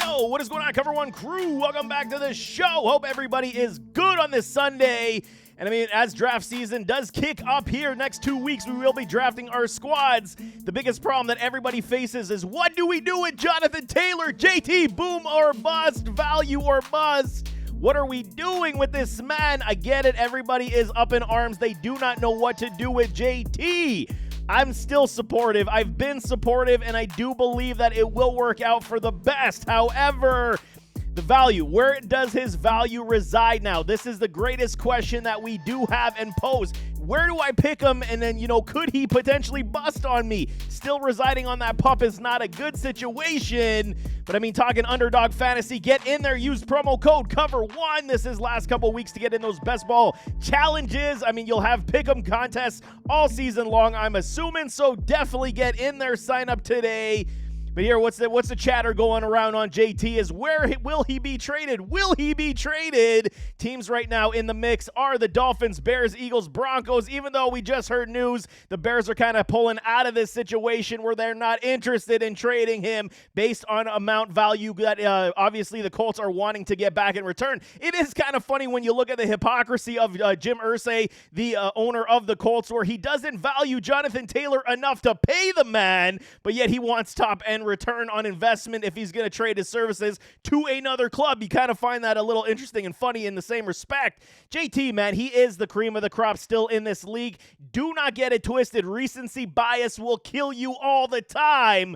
Yo, what is going on, Cover One crew? Welcome back to the show. Hope everybody is good on this Sunday. And I mean, as draft season does kick up here next 2 weeks, we will be drafting our squads. The biggest problem that everybody faces is, what do we do with Jonathan Taylor? JT, boom or bust, value or bust? What are we doing with this man? I get it. Everybody is up in arms. They do not know what to do with JT. I'm still supportive. I've been supportive, and I do believe that it will work out for the best. However, the value, where does his value reside now? This is the greatest question that we do have and pose. Where do I pick him? And then, could he potentially bust on me? Still residing on that pup is not a good situation. But I mean, talking underdog fantasy, get in there, use promo code COVER1. This is last couple weeks to get in those best ball challenges. I mean, you'll have pick'em contests all season long, I'm assuming. So definitely get in there, sign up today. But here, what's the chatter going around on JT is, will he be traded? Will he be traded? Teams right now in the mix are the Dolphins, Bears, Eagles, Broncos. Even though we just heard news, the Bears are kind of pulling out of this situation where they're not interested in trading him based on amount value that obviously the Colts are wanting to get back in return. It is kind of funny when you look at the hypocrisy of Jim Irsay, the owner of the Colts, where he doesn't value Jonathan Taylor enough to pay the man, but yet he wants top-end return on investment if he's going to trade his services to another club. You kind of find that a little interesting and funny in the same respect. JT, man, he is the cream of the crop still in this league. Do not get it twisted. Recency bias will kill you all the time.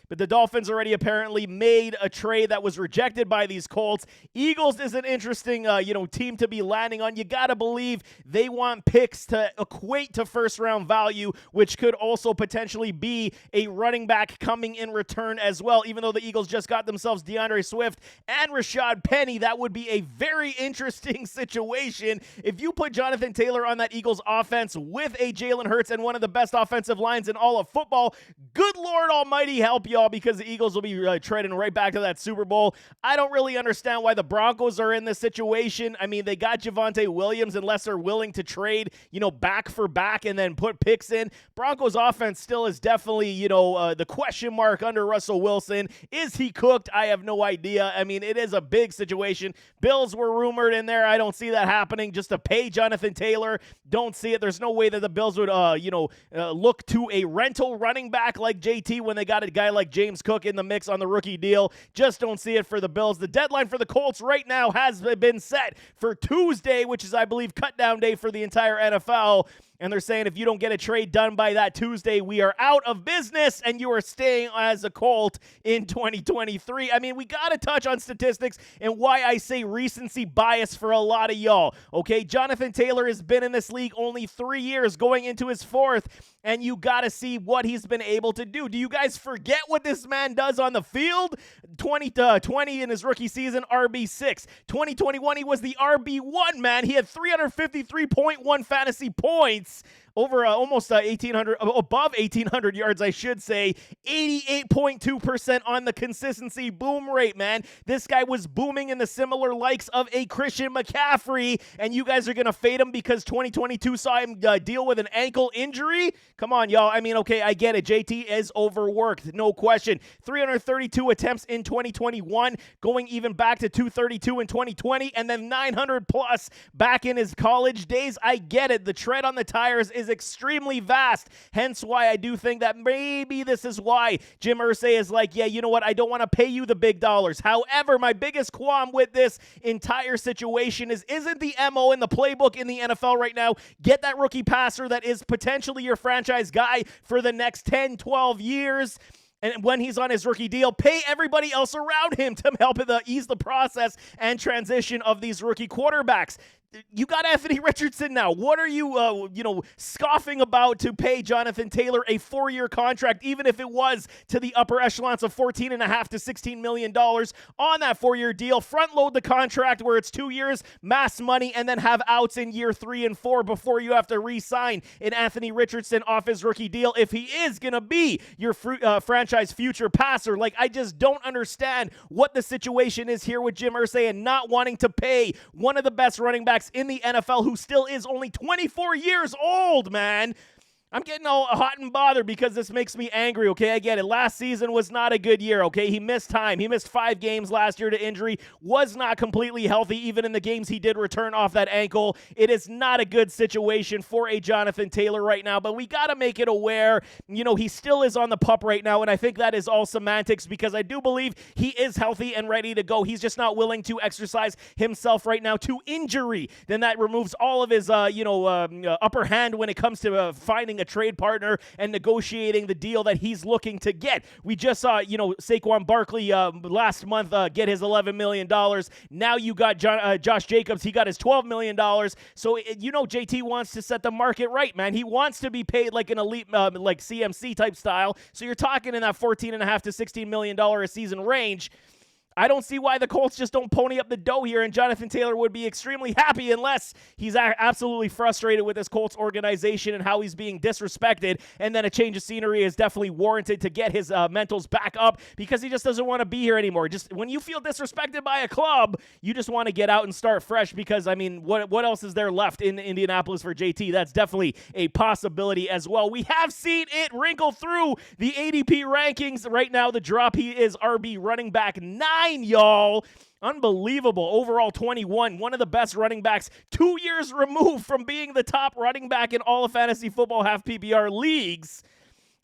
But the Dolphins already apparently made a trade that was rejected by these Colts. Eagles is an interesting, team to be landing on. You got to believe they want picks to equate to first-round value, which could also potentially be a running back coming in return as well. Even though the Eagles just got themselves DeAndre Swift and Rashad Penny, that would be a very interesting situation. If you put Jonathan Taylor on that Eagles offense with a Jalen Hurts and one of the best offensive lines in all of football, good Lord Almighty help y'all, because the Eagles will be treading right back to that Super Bowl. I don't really understand why the Broncos are in this situation. I mean, they got Javonte Williams unless they're willing to trade, back for back and then put picks in. Broncos offense still is definitely, the question mark under Russell Wilson. Is he cooked? I have no idea. I mean, it is a big situation. Bills were rumored in there. I don't see that happening. Just to pay Jonathan Taylor, don't see it. There's no way that the Bills would, look to a rental running back like JT when they got a guy like James Cook in the mix on the rookie deal. Just don't see it for the Bills. The deadline for the Colts right now has been set for Tuesday, which is, I believe, cut down day for the entire NFL. And they're saying if you don't get a trade done by that Tuesday, we are out of business and you are staying as a Colt in 2023. I mean, we got to touch on statistics and why I say recency bias for a lot of y'all. Okay, Jonathan Taylor has been in this league only 3 years, going into his fourth, and you got to see what he's been able to do. Do you guys forget what this man does on the field? 20 in his rookie season, RB6. 2021, he was the RB1, man. He had 353.1 fantasy points. Over almost 1,800, above 1,800 yards, I should say. 88.2% on the consistency boom rate, man. This guy was booming in the similar likes of a Christian McCaffrey, and you guys are going to fade him because 2022 saw him deal with an ankle injury? Come on, y'all. I mean, okay, I get it. JT is overworked, no question. 332 attempts in 2021, going even back to 232 in 2020, and then 900 plus back in his college days. I get it. The tread on the tires is extremely vast, hence why I do think that maybe this is why Jim Irsay is like, yeah, you know what, I don't want to pay you the big dollars. However, my biggest qualm with this entire situation is, isn't the MO in the playbook in the NFL right now, get that rookie passer that is potentially your franchise guy for the next 10, 12 years, and when he's on his rookie deal, pay everybody else around him to help ease the process and transition of these rookie quarterbacks. You got Anthony Richardson now. What are you, scoffing about to pay Jonathan Taylor a 4-year contract, even if it was to the upper echelons of $14.5 to $16 million on that 4-year deal? Front load the contract where it's 2 years, mass money, and then have outs in year 3 and 4 before you have to re-sign an Anthony Richardson off his rookie deal if he is going to be your franchise future passer. Like, I just don't understand what the situation is here with Jim Irsay and not wanting to pay one of the best running backs in the NFL who still is only 24 years old, man. I'm getting all hot and bothered because this makes me angry, okay? I get it. Last season was not a good year, okay? He missed time. He missed 5 games last year to injury, was not completely healthy even in the games he did return off that ankle. It is not a good situation for a Jonathan Taylor right now, but we got to make it aware. He still is on the pup right now, and I think that is all semantics because I do believe he is healthy and ready to go. He's just not willing to exercise himself right now to injury. Then that removes all of his, upper hand when it comes to finding a trade partner and negotiating the deal that he's looking to get. We just saw, Saquon Barkley last month get his $11 million. Now you got Josh Jacobs. He got his $12 million. So, JT wants to set the market right, man. He wants to be paid like an elite, like CMC type style. So you're talking in that $14.5 to $16 million a season range. I don't see why the Colts just don't pony up the dough here, and Jonathan Taylor would be extremely happy unless he's absolutely frustrated with his Colts organization and how he's being disrespected, and then a change of scenery is definitely warranted to get his mentals back up because he just doesn't want to be here anymore. Just when you feel disrespected by a club, you just want to get out and start fresh because, what else is there left in Indianapolis for JT? That's definitely a possibility as well. We have seen it wrinkle through the ADP rankings. Right now, the drop, he is RB running back 9. Y'all. Unbelievable. Overall 21. One of the best running backs 2 years removed from being the top running back in all of fantasy football half PPR leagues.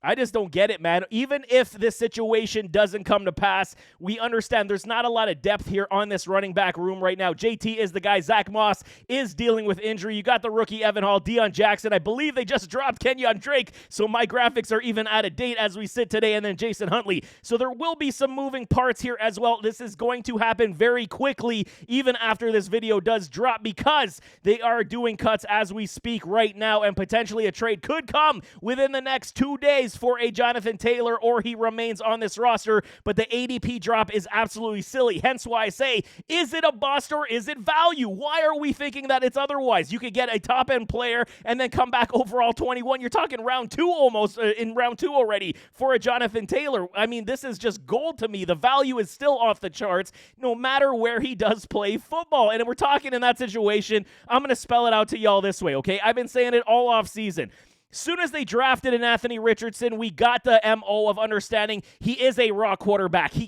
I just don't get it, man. Even if this situation doesn't come to pass, we understand there's not a lot of depth here on this running back room right now. JT is the guy. Zach Moss is dealing with injury. You got the rookie Evan Hall, Deion Jackson. I believe they just dropped Kenyon Drake, so my graphics are even out of date as we sit today, and then Jason Huntley. So there will be some moving parts here as well. This is going to happen very quickly, even after this video does drop, because they are doing cuts as we speak right now, and potentially a trade could come within the next 2 days for a Jonathan Taylor, or he remains on this roster. But the ADP drop is absolutely silly. Hence why I say, is it a bust or is it value? Why are we thinking that it's otherwise? You could get a top-end player and then come back overall 21. You're talking round 2 almost, in round 2 already for a Jonathan Taylor. This is just gold to me. The value is still off the charts, no matter where he does play football. And we're talking in that situation, I'm going to spell it out to y'all this way, okay? I've been saying it all off season. Soon as they drafted an Anthony Richardson, we got the MO of understanding he is a raw quarterback. He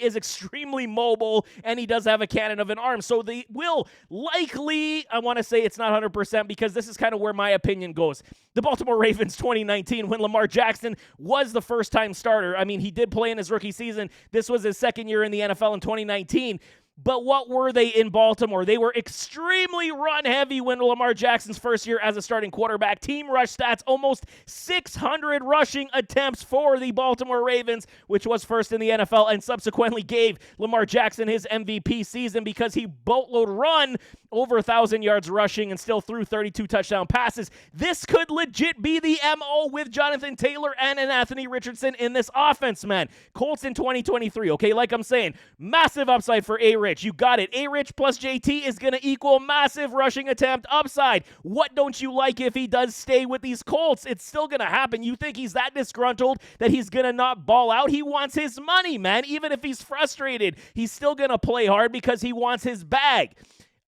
is extremely mobile, and he does have a cannon of an arm. So they will likely, I want to say it's not 100% because this is kind of where my opinion goes. The Baltimore Ravens 2019, when Lamar Jackson was the first-time starter. He did play in his rookie season. This was his second year in the NFL in 2019. But what were they in Baltimore? They were extremely run-heavy when Lamar Jackson's first year as a starting quarterback. Team rush stats, almost 600 rushing attempts for the Baltimore Ravens, which was first in the NFL, and subsequently gave Lamar Jackson his MVP season because he boatload run over 1,000 yards rushing and still threw 32 touchdown passes. This could legit be the MO with Jonathan Taylor and an Anthony Richardson in this offense, man. Colts in 2023, okay? Like I'm saying, massive upside for A-Rich. You got it. A-Rich plus JT is going to equal massive rushing attempt upside. What don't you like if he does stay with these Colts? It's still going to happen. You think he's that disgruntled that he's going to not ball out? He wants his money, man. Even if he's frustrated, he's still going to play hard because he wants his bag.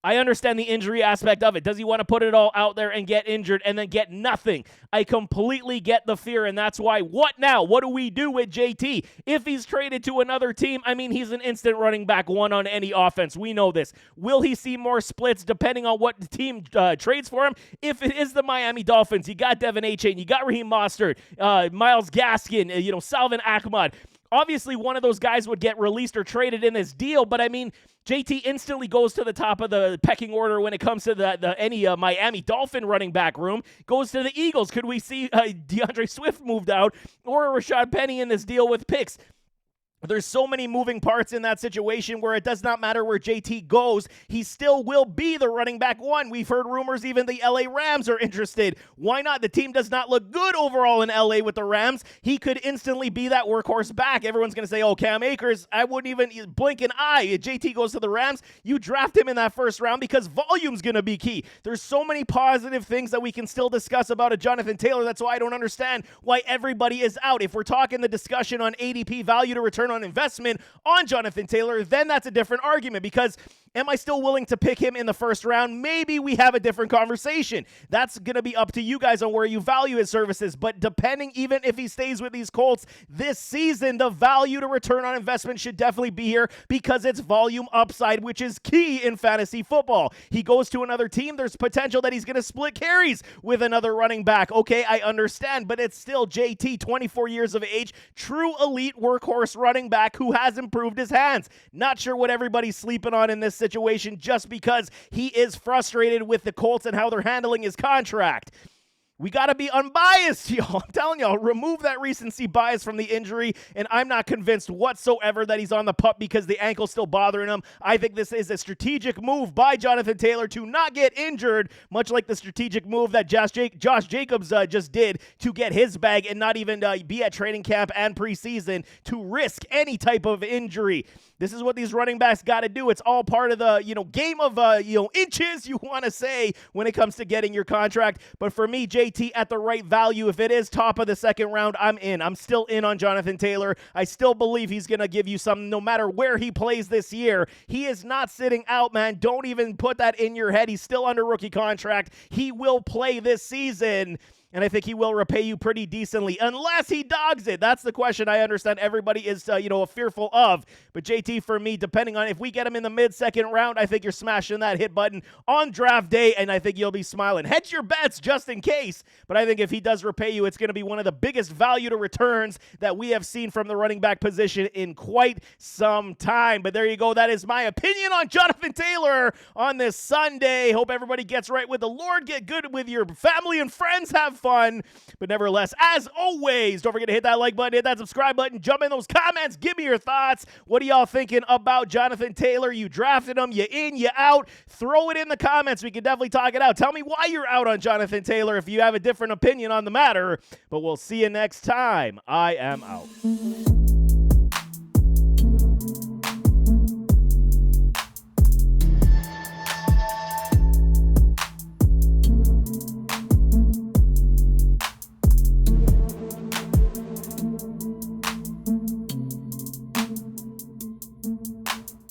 I understand the injury aspect of it. Does he want to put it all out there and get injured and then get nothing? I completely get the fear, and that's why, what now? What do we do with JT? If he's traded to another team, he's an instant running back one on any offense. We know this. Will he see more splits depending on what the team trades for him? If it is the Miami Dolphins, you got Devin Achane, you got Raheem Mostert, Myles Gaskin, Salvin Ahmed. Obviously, one of those guys would get released or traded in this deal, but JT instantly goes to the top of the pecking order when it comes to any Miami Dolphin running back room. Goes to the Eagles. Could we see DeAndre Swift moved out or Rashad Penny in this deal with picks? There's so many moving parts in that situation where it does not matter where JT goes. He still will be the running back one. We've heard rumors even the LA Rams are interested. Why not? The team does not look good overall in LA with the Rams. He could instantly be that workhorse back. Everyone's going to say, oh, Cam Akers, I wouldn't even blink an eye. If JT goes to the Rams, you draft him in that first round because volume's going to be key. There's so many positive things that we can still discuss about a Jonathan Taylor. That's why I don't understand why everybody is out. If we're talking the discussion on ADP value to return on investment on Jonathan Taylor, then that's a different argument, because am I still willing to pick him in the first round? Maybe we have a different conversation. That's going to be up to you guys on where you value his services. But depending, even if he stays with these Colts this season, the value to return on investment should definitely be here, because it's volume upside, which is key in fantasy football. He goes to another team, there's potential that he's going to split carries with another running back. Okay, I understand, but it's still JT, 24 years of age, true elite workhorse running back who has improved his hands. Not sure what everybody's sleeping on in this situation just because he is frustrated with the Colts and how they're handling his contract. We got to be unbiased, y'all. I'm telling y'all, remove that recency bias from the injury, and I'm not convinced whatsoever that he's on the pup because the ankle's still bothering him. I think this is a strategic move by Jonathan Taylor to not get injured, much like the strategic move that Josh Jacobs just did to get his bag and not even be at training camp and preseason to risk any type of injury. This is what these running backs got to do. It's all part of the, game of, inches, you want to say, when it comes to getting your contract. But for me, JT, at the right value, if it is top of the second round, I'm in. I'm still in on Jonathan Taylor. I still believe he's going to give you some no matter where he plays this year. He is not sitting out, man. Don't even put that in your head. He's still under rookie contract. He will play this season. And I think he will repay you pretty decently, unless he dogs it. That's the question I understand everybody is, fearful of. But JT, for me, depending on if we get him in the mid-second round, I think you're smashing that hit button on draft day, and I think you'll be smiling. Hedge your bets just in case. But I think if he does repay you, it's going to be one of the biggest value to returns that we have seen from the running back position in quite some time. But there you go. That is my opinion on Jonathan Taylor on this Sunday. Hope everybody gets right with the Lord. Get good with your family and friends. Have fun. But nevertheless, as always, don't forget to hit that like button, hit that subscribe button, jump in those comments, give me your thoughts. What are y'all thinking about Jonathan Taylor? You drafted him, you in, you out? Throw it in the comments. We can definitely talk it out. Tell me why you're out on Jonathan Taylor if you have a different opinion on the matter. But we'll see you next time. I am out.